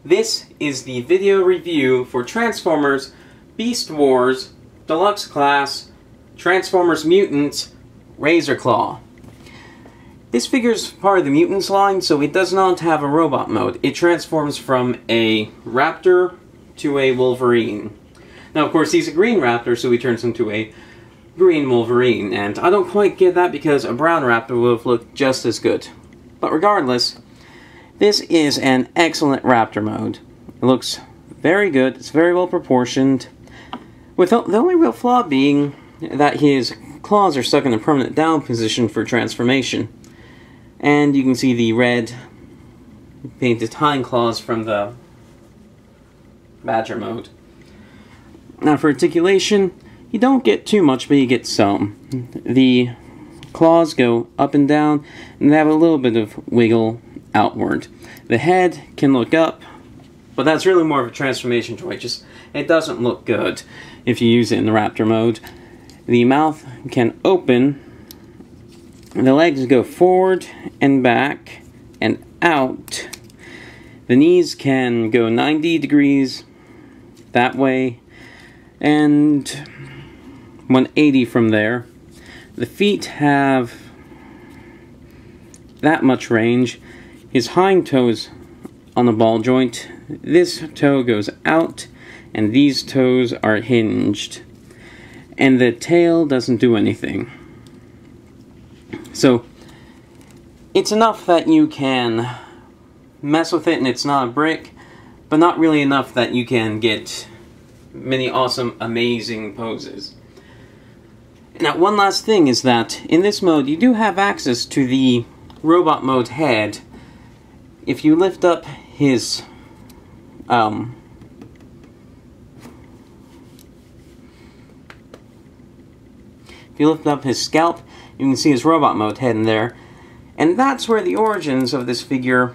This is the video review for Transformers Beast Wars Deluxe Class Transformers Mutants Razor Claw. This figure is part of the Mutants line, so it does not have a robot mode. It transforms from a Raptor to a Wolverine. Now, of course, he's a green Raptor, so he turns into a green Wolverine, and I don't quite get that because a brown Raptor would have looked just as good. But regardless, this is an excellent Raptor mode. It looks very good, it's very well proportioned, with the only real flaw being that his claws are stuck in a permanent down position for transformation. And you can see the red painted hind claws from the Badger mode. Now for articulation, you don't get too much, but you get some. The claws go up and down, and they have a little bit of wiggle outward. The head can look up, but that's really more of a transformation choice. It doesn't look good if you use it in the Raptor mode. The mouth can open, the legs go forward and back and out. The knees can go 90 degrees that way and 180 from there. The feet have that much range. His hind toes on the ball joint, this toe goes out and these toes are hinged. And the tail doesn't do anything. So it's enough that you can mess with it and it's not a brick, but not really enough that you can get many awesome, amazing poses. Now, one last thing is that in this mode you do have access to the robot mode head. If you lift up his if you lift up his scalp, you can see his robot mode head in there. And that's where the origins of this figure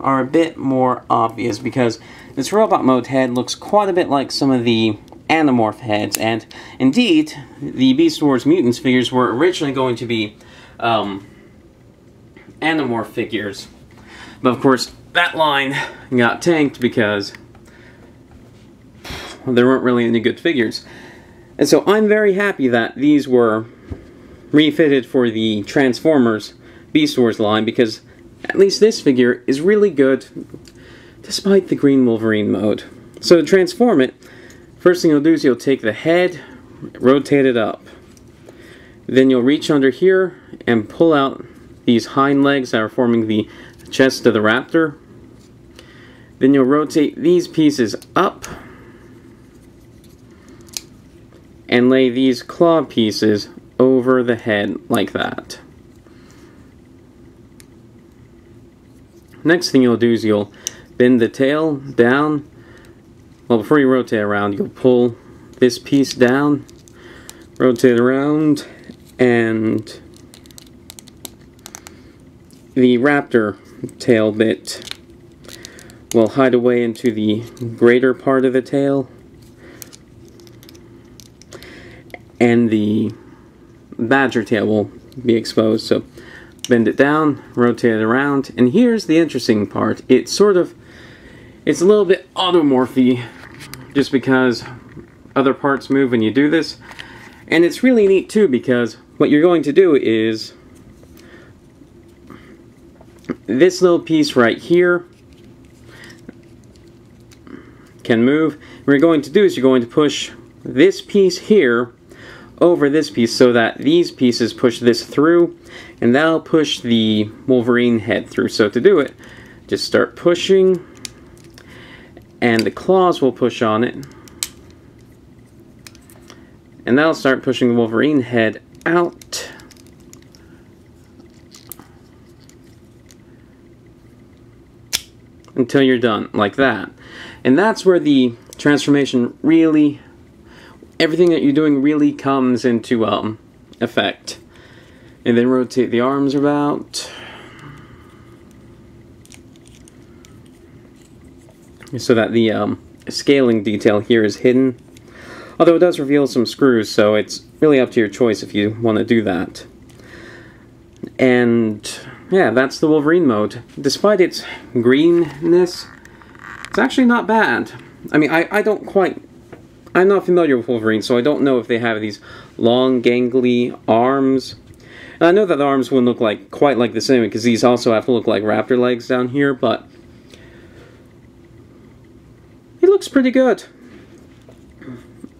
are a bit more obvious, because this robot mode head looks quite a bit like some of the Animorph heads, and indeed, the Beast Wars Mutants figures were originally going to be Animorph figures. But of course, that line got tanked because there weren't really any good figures. And so I'm very happy that these were refitted for the Transformers Beast Wars line, because at least this figure is really good despite the Green Wolverine mode. So to transform it, first thing you'll do is you'll take the head, rotate it up. Then you'll reach under here and pull out these hind legs that are forming the chest of the Raptor. Then you'll rotate these pieces up and lay these claw pieces over the head like that. Next thing you'll do is you'll bend the tail down. Well, before you rotate around, you'll pull this piece down, rotate around, and the Raptor tail bit will hide away into the greater part of the tail, and the Badger tail will be exposed. So bend it down, rotate it around, and here's the interesting part. It's a little bit automorphy, just because other parts move when you do this. And it's really neat too, because what you're going to do is this little piece right here can move. What you're going to do is you're going to push this piece here over this piece so that these pieces push this through, and that'll push the Wolverine head through. So to do it, just start pushing, and the claws will push on it, and that'll start pushing the Wolverine head out. Until you're done, like that. And that's where the transformation really, everything that you're doing really comes into effect. And then rotate the arms about, so that the scaling detail here is hidden. Although it does reveal some screws, so it's really up to your choice if you want to do that. And yeah, that's the Wolverine mode. Despite its greenness, It's actually not bad. I mean, I'm not familiar with Wolverine, so I don't know if they have these long, gangly arms. And I know that the arms wouldn't look quite like the same, because these also have to look like raptor legs down here, but it looks pretty good.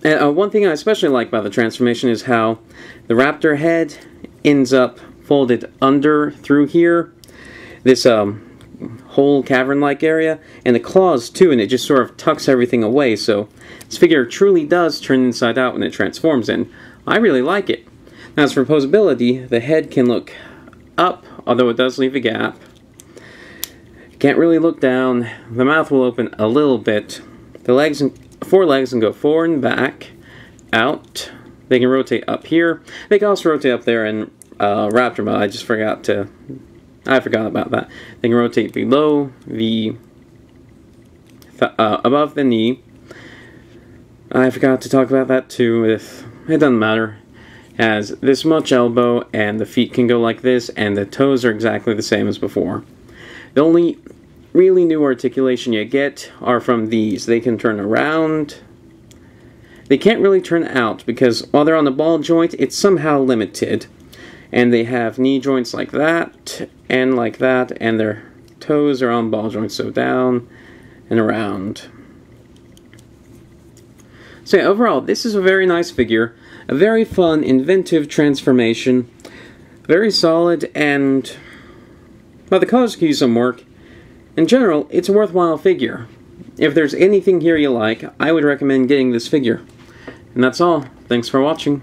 And one thing I especially like about the transformation is how the raptor head ends up folded under through here, this whole cavern-like area, and the claws too, and it just sort of tucks everything away, so this figure truly does turn inside out when it transforms, and I really like it. Now, as for posability, the head can look up, although it does leave a gap. Can't really look down. The mouth will open a little bit. The legs, four legs can go forward and back, out. They can rotate up here. They can also rotate up there in Raptor mode. I forgot about that. They can rotate below the, above the knee. I forgot to talk about that too. It doesn't matter. It has this much elbow, and the feet can go like this, and the toes are exactly the same as before. The only really new articulation you get are from these. They can turn around. They can't really turn out, because while they're on the ball joint, it's somehow limited. And they have knee joints like that, and their toes are on ball joints, so down and around. So yeah, overall, this is a very nice figure, a very fun, inventive transformation, very solid, and, well, the colors could use some work. In general, it's a worthwhile figure. If there's anything here you like, I would recommend getting this figure. And that's all. Thanks for watching.